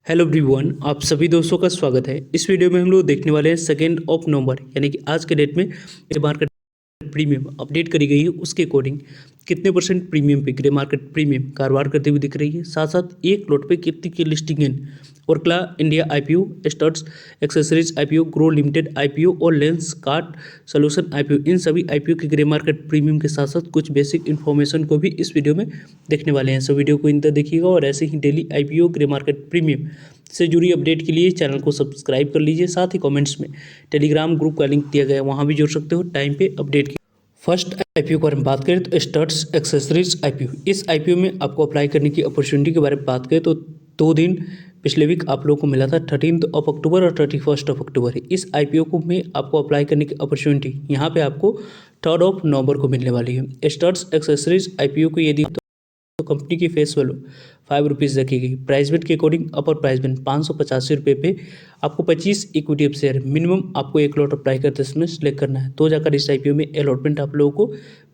Hello everyone, आप सभी दोस्तों का स्वागत है। इस वीडियो में हम लोग देखने वाले हैं 2 नवंबर यानी कि आज के डेट में ग्रे मार्केट प्रीमियम अपडेट करी गई है, उसके अकॉर्डिंग कितने परसेंट प्रीमियम पे ग्रे मार्केट प्रीमियम कारोबार करते हुए दिख रही है, साथ साथ एक लॉट पे कितनी की लिस्टिंग इन Orkla India IPO, Studds accessories IPO, Groww limited IPO और लेंस कार्ड सोल्यूशन आईपीओ, इन सभी आईपीओ के ग्रे मार्केट प्रीमियम के साथ साथ कुछ बेसिक इन्फॉर्मेशन को भी इस वीडियो में देखने वाले हैं। सो वीडियो को इन तक देखिएगा और ऐसे ही daily IPO grey market premium से जुड़ी अपडेट के लिए चैनल को सब्सक्राइब कर लीजिए। साथ ही कमेंट्स में टेलीग्राम ग्रुप का लिंक दिया गया है, वहाँ भी जुड़ सकते हो टाइम पे अपडेट की। फर्स्ट आईपीओ के बारे में बात करें तो स्टर्स एक्सेसरीज आईपीओ। इस आईपीओ में आपको अप्लाई करने की अपॉर्चुनिटी के बारे में बात करें तो 2 दिन पिछले वीक आप लोगों को मिला था 13 अक्टूबर और 31 अक्टूबर। इस आईपीओ को में आपको अप्लाई करने की अपॉर्चुनिटी यहाँ पे आपको 3 नवंबर को मिलने वाली है। स्टर्स एक्सेसरीज आईपीओ को यदि तो कंपनी की फेस वैल्यू ₹5 रखी गई। प्राइस बेट के अकॉर्डिंग अपर प्राइस बेट ₹585 पे आपको 25 इक्विटी ऑफ शेयर मिनिमम आपको एक लॉट अप्लाई करते समय सिलेक्ट करना है, तो जाकर इस आईपीओ में अलॉटमेंट आप लोगों को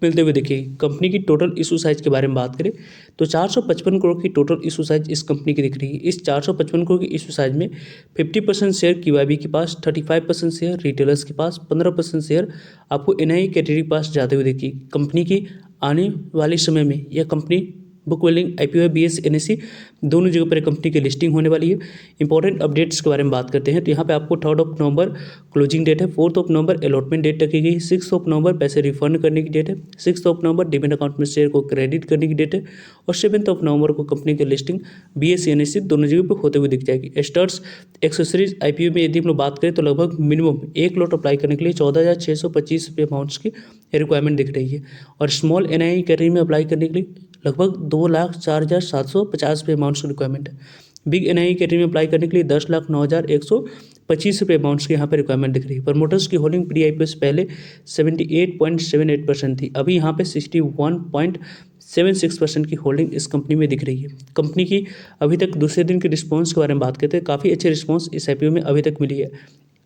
मिलते हुए दिखेगी। कंपनी की टोटल इशू साइज के बारे में बात करें तो 455 करोड़ की टोटल इशू साइज इस कंपनी की दिख रही है। इस 455 करोड़ की इशू साइज में 50% शेयर क्यूआईबी के पास, 35% शेयर रिटेलर्स के पास, 15% शेयर आपको एनआई कैटेगरी के पास जाते हुए दिखेगी। कंपनी की आने वाले समय में यह कंपनी बुक वेल्डिंग आईपीओ है, बीएस एनएससी दोनों जगह पर कंपनी की लिस्टिंग होने वाली है। इंपॉर्टेंट अपडेट्स के बारे में बात करते हैं तो यहाँ पे आपको 3 नवंबर क्लोजिंग डेट है, 4 नवंबर अलॉटमेंट डेट रखी गई, 6 नवंबर पैसे रिफंड करने की डेट है, 6 नवंबर डिमेट अकाउंट में शेयर को क्रेडिट करने की डेट है और 7 नवंबर को कंपनी की लिस्टिंग बीएस एनएससी दोनों जगह पर होते हुए दिख जाएगी। स्टर्स एक्सेसरीज आईपीओ में यदि हम लोग बात करें तो लगभग मिनिमम एक लॉट अप्लाई करने के लिए ₹14,625 अमाउंट्स की रिक्वायरमेंट दिख रही है और स्मॉल एनआई कैटेगरी में अप्लाई करने के लिए लगभग ₹2,04,750 अमाउंट्स की रिक्वायरमेंट है। बिग एनआई कैटेगरी में अप्लाई करने के लिए ₹10,09,125 अमाउंट्स की यहाँ पे रिक्वायरमेंट दिख रही है। प्रमोटर्स की होल्डिंग प्री आईपीओ से पहले 78.78% थी, अभी यहाँ पे 61.76% की होल्डिंग इस कंपनी में दिख रही है। कंपनी की अभी तक दूसरे दिन के रिस्पॉन्स के बारे में बात करते हैं, काफ़ी अच्छे रिस्पॉन्स इस आईपीओ में अभी तक मिली है।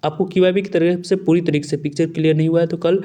आपको क्यूआईबी की तरफ से पूरी तरीके से पिक्चर क्लियर नहीं हुआ है तो कल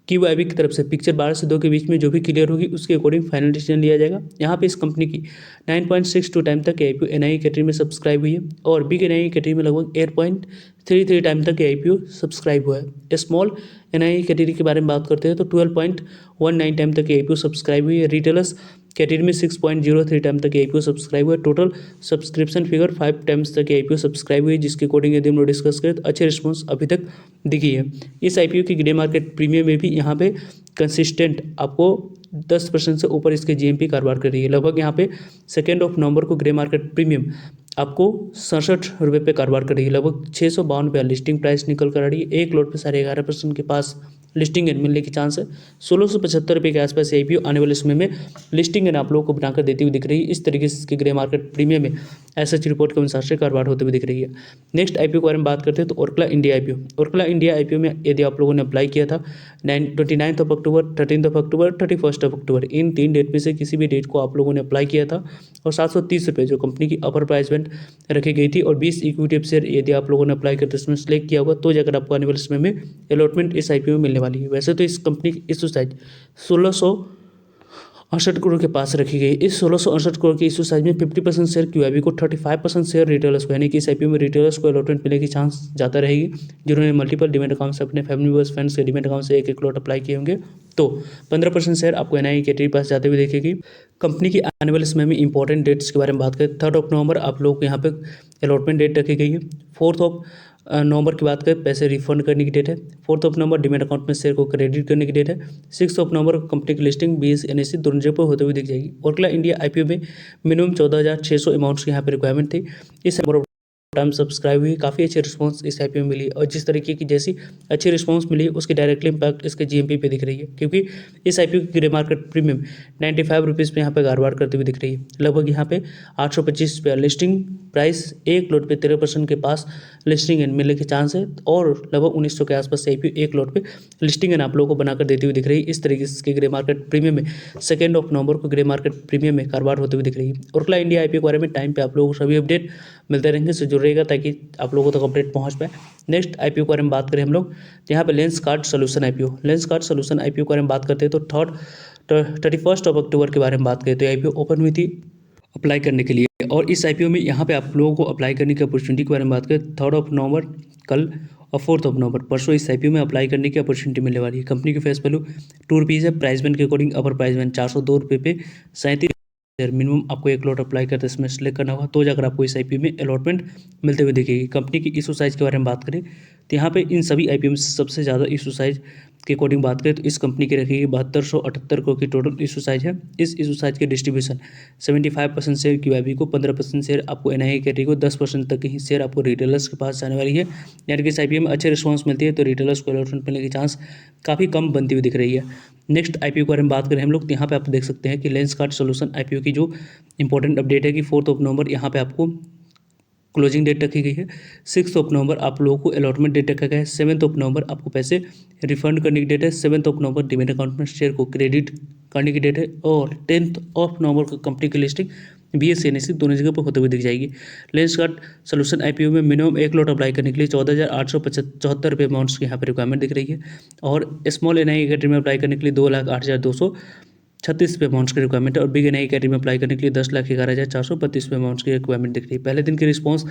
क्यूआईबी की तरफ से पिक्चर 12 से 2 के बीच में जो भी क्लियर होगी उसके अकॉर्डिंग फाइनल डिसीजन लिया जाएगा। यहाँ पे इस कंपनी की 9.62 टाइम तक आईपीओ एनआई कैटेगरी में सब्सक्राइब हुई है और बिग एनआई कैटेगरी में लगभग 8.33 टाइम तक आईपीओ सब्सक्राइब हुआ है। स्मॉल एनआई कैटेगरी के बारे में बात करते हैं तो 12.19 टाइम तक आईपीओ सब्सक्राइब हुई है। रिटेलर्स कैटेगरी में 6.03 टाइम तक आईपीओ सब्सक्राइब हुआ है। टोटल सब्सक्रिप्शन फिगर 5 टाइम्स तक आईपीओ सब्सक्राइब हुई है, जिसके अकॉर्डिंग यदि हम लोग डिस्कस करें तो अच्छे रिस्पॉन्स अभी तक दिखी है। इस आईपीओ की ग्रे मार्केट प्रीमियम में भी यहाँ पे कंसिस्टेंट आपको 10% से ऊपर इसके जीएमपी कारोबार कर रही है। लगभग यहाँ पे 2 नवंबर को ग्रे मार्केट प्रीमियम आपको ₹67 पे कारोबार कर रही है। लगभग 652 रुपया लिस्टिंग प्राइस निकल कर आ रही है। एक लॉट पे 11.5% के पास लिस्टिंग एंड मिलने के चांस है। 1675 के आसपास आईपीओ आने वाले समय में लिस्टिंग एंड आप लोगों को बनाकर देती हुई दिख रही है। इस तरीके से इसके ग्रे मार्केट प्रीमियम में एसएच रिपोर्ट के अनुसार से कारोबार होते हुए दिख रही है। नेक्स्ट आईपीओ के बारे में बात करते हैं तो ओरकला इंडिया आईपीओ। ओरकला इंडिया आईपीओ में यदि आप लोगों ने अप्लाई किया था 29 अक्टूबर, 13 अक्टूबर, 31 अक्टूबर, इन 3 डेट में से किसी भी डेट को आप लोगों ने अप्लाई किया था और ₹730 जो कंपनी की अपर प्राइस बैंड रखी गई थी और 20 इक्विटी शेयर यदि आप लोगों ने अप्लाई करते समय सिलेक्ट किया होगा तो जाकर आपको आने वाले समय में अलॉटमेंट इस आईपीओ में मिलने वाली है। वैसे तो इस कंपनी की इशू साइज 1668 करोड़ के पास रखी गई। इस 1668 करोड़ की इशू साइज में 50% शेयर क्यूआईबी को, 35% शेयर रिटेलर्स को, यानी कि इस आईपीओ में रिटेलर्स को अलॉटमेंट मिलने की चांस ज़्यादा रहेगी जिन्होंने मल्टीपल डिमेट अकाउंट से अपने फैमिली मेंबर्स फ्रेंड्स के डिमेट अकाउंट से एक लॉट अप्लाई किए होंगे। तो 15% शेयर आपको एनआई कैटेगरी पास जाते हुए देखेगी। कंपनी की आने वाले समय में इंपॉर्टेंट डेट्स के बारे में बात करें 3 नवंबर आप लोगों को यहाँ पे अलॉटमेंट डेट रखी गई है। 4 नवंबर की बात करें पैसे रिफंड करने की डेट है। 4 नवंबर डिमेट अकाउंट में शेयर को क्रेडिट करने की डेट है। 6 नवंबर कंपनी की लिस्टिंग बीएस एनएससी दोनों जगह पर होते हुए दिख जाएगी। ओरकला इंडिया आईपीओ में मिनिमम 14,600 अमाउंट्स की यहाँ पे रिक्वायरमेंट थी। इस टाइम सब्सक्राइब हुई, काफ़ी अच्छे रिस्पांस इस आईपीओ में मिली और जिस तरीके की जैसी अच्छी रिस्पांस मिली उसकी डायरेक्टली इंपैक्ट इसके जीएमपी पे दिख रही है, क्योंकि इस आईपीओ की ग्रे मार्केट प्रीमियम ₹95 पे यहाँ पे कारोबार करते हुए दिख रही है। लगभग यहाँ पे 825 रुपया लिस्टिंग प्राइस, एक लॉट पे 13% के पास लिस्टिंग एंड मिलने के चांस है और लगभग 1900 के आसपास आईपीओ एक लॉट पे लिस्टिंग एंड आप लोगों को बनाकर देती हुई दिख रही है। इस तरीके से इसके ग्रे मार्केट प्रीमियम में 2 नवंबर को ग्रे मार्केट प्रीमियम में कारोबार होते हुए दिख रही है। ओरकला इंडिया आईपीओ के बारे में टाइम पे आप लोगों को सभी अपडेट मिलते रहेंगे, से जुड़ रहेगा ताकि आप लोगों तक अपडेट पहुंच पाए। नेक्स्ट आईपीओ के बारे में बात करें हम लोग, यहाँ पे lens card solution IPO. Lens card solution IPO के बारे में बात करते हैं तो 31 अक्टूबर के बारे में बात करें तो आईपीओ ओपन हुई थी अप्लाई करने के लिए और इस आईपीओ में यहाँ पे आप लोगों को अप्लाई करने की अपॉर्चुनिटी के बारे में बात करें 3 नवंबर कल और 4 नवंबर परसों इस आईपीओ में अप्लाई करने की अपॉर्चुनिटी मिलने वाली है। कंपनी की फेस वैल्यू ₹2 है। प्राइस बैंड के अकॉर्डिंग अपर प्राइस बैंड ₹402 पे 37 मिनिमम आपको एक लॉट अप्लाई करते इसमें सेलेक्ट करना होगा, तो जाकर आपको इस आईपीओ में अलॉटमेंट मिलते हुए दिखेगी। कंपनी की इशू साइज़ के बारे में बात करें तो यहाँ पे इन सभी आईपीओ में सबसे ज़्यादा इशू साइज़ के अकॉर्डिंग बात करें तो इस कंपनी की रखेगी 7278 करोड़ की टोटल इशू साइज़ है। इस इशू साइज़ के डिस्ट्रीब्यूशन 75% शेयर क्यूआईबी को, 15% शेयर आपको एनआईआई कैटेगरी को, 10% तक ही शेयर आपको रिटेलर्स के पास जाने वाली है। यानी कि इस आईपीओ में अच्छे रिस्पॉन्स मिलती है तो रिटेलर्स को अलॉटमेंट मिलने की चांस काफ़ी कम बनती हुई दिख रही है। नेक्स्ट आईपीओ के बारे में बात करें हम लोग तो यहाँ पे आप देख सकते हैं कि लेंसकार्ट सॉल्यूशन आईपीओ की जो इंपॉर्टेंट अपडेट है कि 4 नवंबर यहाँ पे आपको क्लोजिंग डेट रखी गई है। 6 नवंबर आप लोगों को अलॉटमेंट डेट रखा गया है। 7 नवंबर आपको पैसे रिफंड करने की डेट है। 7 नवंबर डिमेट अकाउंट में शेयर को क्रेडिट करने की डेट है। और 10 नवंबर को कंपनी की लिस्टिंग BSE NSE दोनों जगह पर होते हुए दिख जाएगी। लेंसकार्ट सॉल्यूशन आईपीओ में मिनिमम एक लॉट अप्लाई करने के लिए 14,874 रुपये अमाउंट्स की यहाँ पर रिक्वायरमेंट दिख रही है। और स्मॉल एनआईआई कैटेगरी में अप्लाई करने के लिए 2,08,236 पे अमाउंट्स की रिक्वायरमेंट है। और बिग एनआई कैटेगरी में अप्लाई करने के लिए 10,11,432 पे अमाउंट्स की रिक्वायरमेंट दिख रही है। पहले दिन की रिस्पांस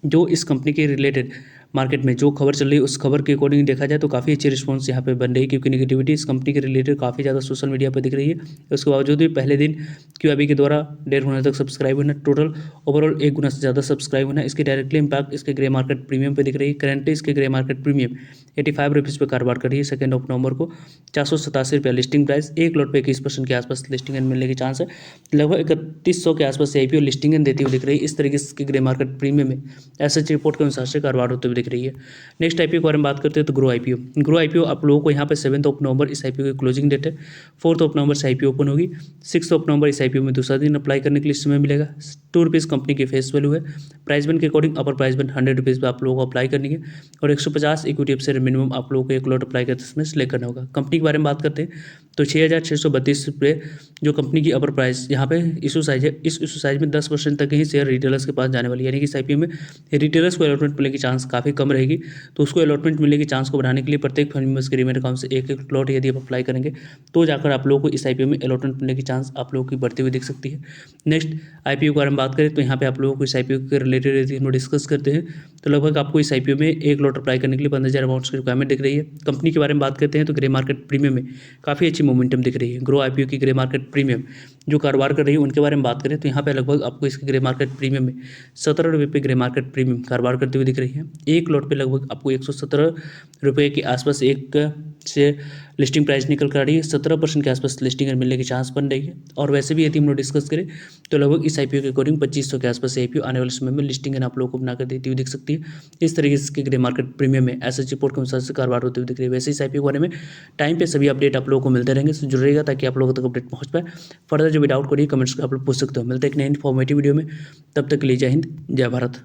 जो इस कंपनी के रिलेटेड मार्केट में जो खबर चल रही है उस खबर के अकॉर्डिंग देखा जाए तो काफ़ी अच्छी रिस्पांस यहाँ पे बन रही है, क्योंकि नेगेटिविटी इस कंपनी के रिलेटेड काफ़ी ज़्यादा सोशल मीडिया पर दिख रही है। उसके बावजूद भी पहले दिन क्यूआईबी के द्वारा 1.5 गुना तक सब्सक्राइब होना, टोटल ओवरऑल 1 गुना से ज़्यादा सब्सक्राइब होना, इसकी डायरेक्टली इंपैक्ट इसके ग्रे मार्केट प्रीमियम पे दिख रही है। करंटली इसके ग्रे मार्केट प्रीमियम 85 रुपीज़ पे कारोबार कर रही है। 2 नवंबर को 487 रुपया लिस्टिंग प्राइस, एक लॉट पे 21% के आसपास लिस्टिंग एंड मिलने की चांस है। लगभग 3100 के आसपास आईपीओ लिस्टिंग एंड देती हुई दिख रही है। इस तरीके से इसकी ग्रे मार्केट प्रीमियम में एसएच रिपोर्ट के अनुसार से कारोबार होते हुए दिख रही है। नेक्स्ट आईपीओ के बारे में बात करते हैं तो ग्रो आईपीओ आप लोगों को यहाँ पे 7 नवंबर इस आईपीओ की क्लोजिंग डेट है। 4 नवंबर से आईपीओ ओपन होगी। 6 नवंबर इस आईपीओ में दूसरा दिन अप्लाई करने के लिए समय मिलेगा। ₹2 कंपनी की फेस वैल्यू है। प्राइस बैंड के अकॉर्डिंग अपर प्राइस बैंड ₹100 पे आप लोगों को अप्लाई करनी है। और 150 इक्विटी शेयर मिनिमम आप लोगों को एक लॉट अप्लाई करते इसमें सेलेक्ट करना होगा। कंपनी के बारे में बात करते हैं तो 6,632 रुपये जो कंपनी की अपर प्राइस यहाँ पे इशू साइज है। इस इशू साइज में 10% तक ही शेयर रिटेलर्स के पास जाने वाली है। यानी कि इस आईपीओ में रिटेलर्स को अलॉटमेंट मिलने की चांस काफ़ी कम रहेगी। तो उसको अलॉटमेंट मिलने की चांस को बढ़ाने के लिए प्रत्येक फंड मेंबर्स के डीमैट अकाउंट से एक एक लॉट यदि आप अप्लाई करेंगे तो जाकर आप लोगों को इस आईपीओ में अलॉटमेंट मिलने की चांस आप लोगों की बढ़ती हुई दिख सकती है। नेक्स्ट आईपीओ के बारे में बात करें तो यहाँ पे आप लोगों को इस आईपीओ के रिलेटेड यदि हम डिस्कस करते हैं तो लगभग आपको इस आईपीओ में एक लॉट अप्लाई करने के लिए 15,000 अमाउंट्स की रिक्वायरमेंट दिख रही है। कंपनी के बारे में बात करते हैं तो ग्रे मार्केट प्रीमियम में काफ़ी अच्छी मोमेंटम दिख रही है। ग्रो आईपीओ की ग्रे मार्केट प्रीमियम जो कारोबार कर रही है उनके बारे में बात करें तो यहाँ पे लगभग आपको इसके ग्रे मार्केट प्रीमियम में ₹17 पे ग्रे मार्केट प्रीमियम कारोबार करते हुए दिख रही है। एक लॉट पे लगभग आपको ₹117 के आसपास एक से लिस्टिंग प्राइस निकल कर आ रही है। 17% के आसपास लिस्टिंग मिलने की चांस बन रही है। और वैसे भी यदि हम लोग डिस्कस करें तो लगभग इस आईपीओ के अकॉर्डिंग 2500 के आसपास आईपीओ आने वाले समय में लिस्टिंग आप लोगों को बनाकर देती हुई दिख सकती है। इस तरीके से इसके ग्रे मार्केट प्रीमियम में एसएच रिपोर्ट के अनुसार से कारोबार होते हुए दिख रही है। वैसे इस आईपीओ के बारे में टाइम पे सभी अपडेट आप लोगों को मिलते रहेंगे, तो जुड़ रहेगा ताकि आप लोगों तक अपडेट पहुंच पाए। फर्दर जो भी डाउट करिए कमेंट्स आप लोग पूछ सकते हो। मिलते हैं एक नए इन्फॉर्मेटिव वीडियो में, तब तक के लिए जय हिंद जय भारत।